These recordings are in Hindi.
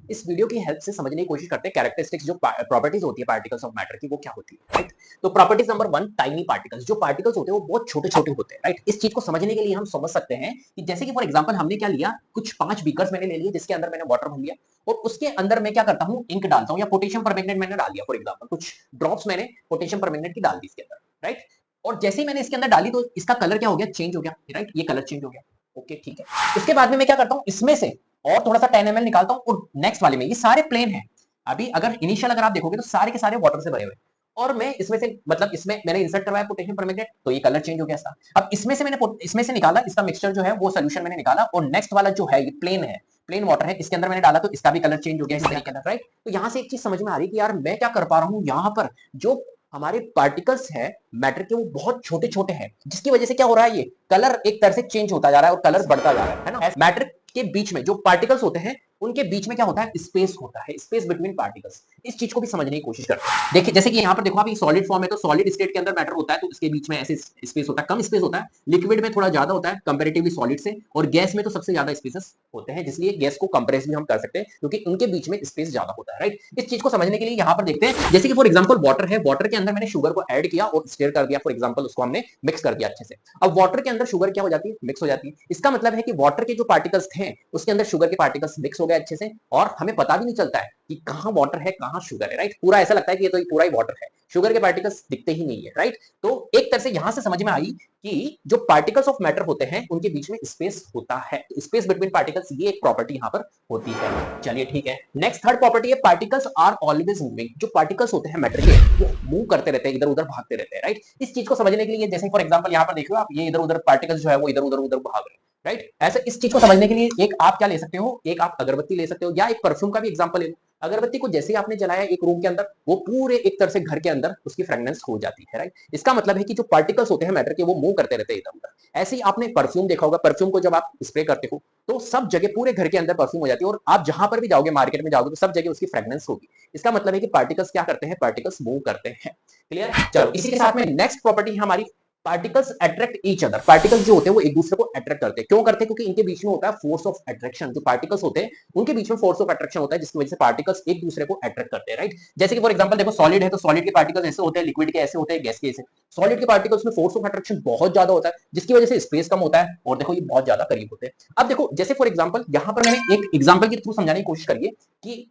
इस वीडियो की हेल्प से समझने की कोशिश करते हैं कैरेक्टरिस्टिक्स जो प्रॉपर्टीज होती है पार्टिकल्स ऑफ मैटर की वो क्या होती है, राइट। तो प्रॉपर्टीज नंबर 1, टाइनी पार्टिकल्स। जो पार्टिकल्स होते हैं वो बहुत छोटे छोटे होते हैं, राइट। इस चीज को समझने के लिए हम समझ सकते हैं कि जैसे कि फॉर एग्जांपल हमने क्या लिया, कुछ 5 बीकर्स मैंने ले लिए जिसके अंदर मैंने वाटर भर लिया और उसके अंदर मैं क्या करता हूं, इंक डालता हूं या पोटेशियम परमैंगनेट मैंने डाल दिया। फॉर एग्जांपल कुछ ड्रॉप्स मैंने पोटेशियम परमैंगनेट की डाल दी इसके अंदर, राइट। और जैसे ही मैंने इसके अंदर डाली तो इसका कलर क्या हो गया, चेंज हो गया, राइट। ये कलर चेंज हो गया, ओके ठीक है। उसके बाद में मैं क्या करता हूं, इसमें से और थोड़ा सा 10 ml निकालता हूं और नेक्स्ट वाले में, ये सारे प्लेन है। अभी अगर इनिशियल अगर आप देखोगे तो सारे के सारे वाटर से भरे हुए, और मैं इसमें से मतलब इसमें मैंने इंसर्ट करवाया पोटेशियम परमैंगनेट तो ये कलर चेंज हो गया इसका। अब इसमें से मैंने इसमें से निकाला, इसका मिक्सचर जो है वो सोल्यूशन मैंने निकाला और नेक्स्ट वाला जो है ये प्लेन है, प्लेन वाटर है, इसके अंदर मैंने डाला तो इसका भी कलर चेंज हो गया इस तरीके का, राइट। तो यहां से एक चीज समझ में आ रही है कि यार मैं क्या कर पा रहा हूं यहां पर, जो हमारे पार्टिकल्स है मैटर के वो बहुत छोटे छोटे हैं, जिसकी वजह से क्या हो रहा है, ये कलर एक तरह से चेंज होता जा रहा है और कलर बढ़ता जा रहा है ना। मैटर के बीच में जो पार्टिकल्स होते हैं उनके बीच में क्या होता है, स्पेस होता है, स्पेस बिटवीन पार्टिकल्स। इस चीज को भी समझने की कोशिश करते हैं। देखिए जैसे कि यहाँ पर देखो आप, ये सॉलिड फॉर्म है तो सॉलिड स्टेट के अंदर मैटर होता है तो इसके बीच में ऐसे स्पेस होता है, कम स्पेस होता है। लिक्विड में थोड़ा ज्यादा होता है कंपेरेटिवली सॉलिड से, और गैस में तो सबसे ज्यादा स्पेसेस होते हैं, जिसलिए गैस को कंप्रेस भी हम कर सकते हैं क्योंकि उनके बीच में स्पेस ज्यादा होता है, राइट। इस चीज को समझने के लिए यहाँ पर देखते हैं, जैसे कि फॉर एग्जाम्पल वाटर है, वाटर के अंदर मैंने शुगर को ऐड किया और स्टेयर कर दिया, फॉर एग्जाम्पल उसको हमने मिक्स कर दिया अच्छे से। अब वाटर के अंदर शुगर क्या हो जाती है, मिक्स हो जाती है। इसका मतलब है कि वाटर के जो पार्टिकल्स थे उसके अंदर शुगर के पार्टिकल्स मिक्स हो गए अच्छे से, और हमें पता भी नहीं चलता है कि कहां वाटर है कहां शुगर है, राइट। पूरा ऐसा लगता है कि ये तो पूरा ही वाटर है, शुगर के पार्टिकल्स दिखते ही नहीं है, राइट। तो एक तरह से यहां से समझ में आई कि जो पार्टिकल्स ऑफ मैटर होते हैं उनके बीच में स्पेस होता है, स्पेस बिटवीन पार्टिकल्स, ये एक प्रॉपर्टी यहां पर होती है। चलिए ठीक है, नेक्स्ट थर्ड प्रॉपर्टी है पार्टिकल्स आर ऑलवेज मूविंग। जो पार्टिकल्स होते हैं मैटर के वो मूव करते रहते हैं, इधर उधर भागते रहते हैं, राइट। इस चीज को समझने के लिए जैसे फॉर एग्जांपल यहां पर देखो आप, ये इधर उधर पार्टिकल्स जो है वो इधर उधर उधर भाग रहे हैं, राइट। ऐसे इस चीज को समझने के लिए एक आप क्या ले सकते हो, एक आप अगरबत्ती ले सकते हो या एक परफ्यूम का भी एग्जांपल ले लो। अगरबत्ती को जैसे ही आपने जलाया एक रूम के अंदर, वो पूरे एक तरह से घर के अंदर उसकी फ्रेग्रेंस हो जाती है, राइट। इसका मतलब है कि जो पार्टिकल्स होते हैं मैटर के वो मूव करते रहते हैं इधर उधर। ऐसे ही आपने परफ्यूम देखा होगा, परफ्यूम को जब आप स्प्रे करते हो तो सब जगह पूरे घर के अंदर परफ्यूम हो जाती है, और आप जहां पर भी जाओगे मार्केट में जाओगे तो सब जगह उसकी फ्रेग्रेंस होगी। इसका मतलब है कि पार्टिकल्स क्या करते हैं, पार्टिकल्स मूव करते हैं। क्लियर। चलो इसी के साथ में नेक्स्ट प्रॉपर्टी हमारी, particles attract each other. Particles जो होते हैं वो एक दूसरे को अट्रैक्ट करते हैं, क्यों करते हैं, क्योंकि इनके बीच में होता है फोर्स ऑफ अट्रैक्शन। जो पार्टिकल्स होते हैं उनके बीच में फोर्स ऑफ अट्रैक्शन होता है जिसकी वजह से पार्टिकल्स एक दूसरे को अट्रैक्ट करते हैं, राइट। जैसे कि फॉर एग्जांपल देखो सॉलिड है तो सॉलिड के पार्टिकल्स ऐसे होते हैं, लिक्विड के ऐसे होते हैं, गैस के ऐसे। सॉलिड के पार्टिकल्स में फोर्स ऑफ अट्रैक्शन बहुत ज्यादा होता है जिसकी वजह से स्पेस कम होता है, और देखो ये बहुत ज्यादा करीब होते हैं। अब देखो जैसे फॉर एग्जांपल यहां पर मैंने एक एग्जांपल के थ्रू समझाने की कोशिश करिए कि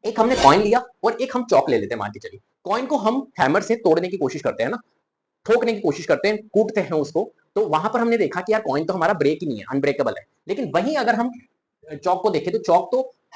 एक हमने कॉइन लिया और एक हम चौक ले लेते हैं, मान के चलिए कॉइन को हम हैमर से तोड़ने की कोशिश करते हैं ना, ठोकने की कोशिश करते हैं, कूटते हैं उसको, तो वहां पर हमने देखा कि यार कॉइन तो हमारा ब्रेक ही नहीं है, अनब्रेकेबल है। लेकिन वहीं अगर हम चौक को देखें तो चौक तो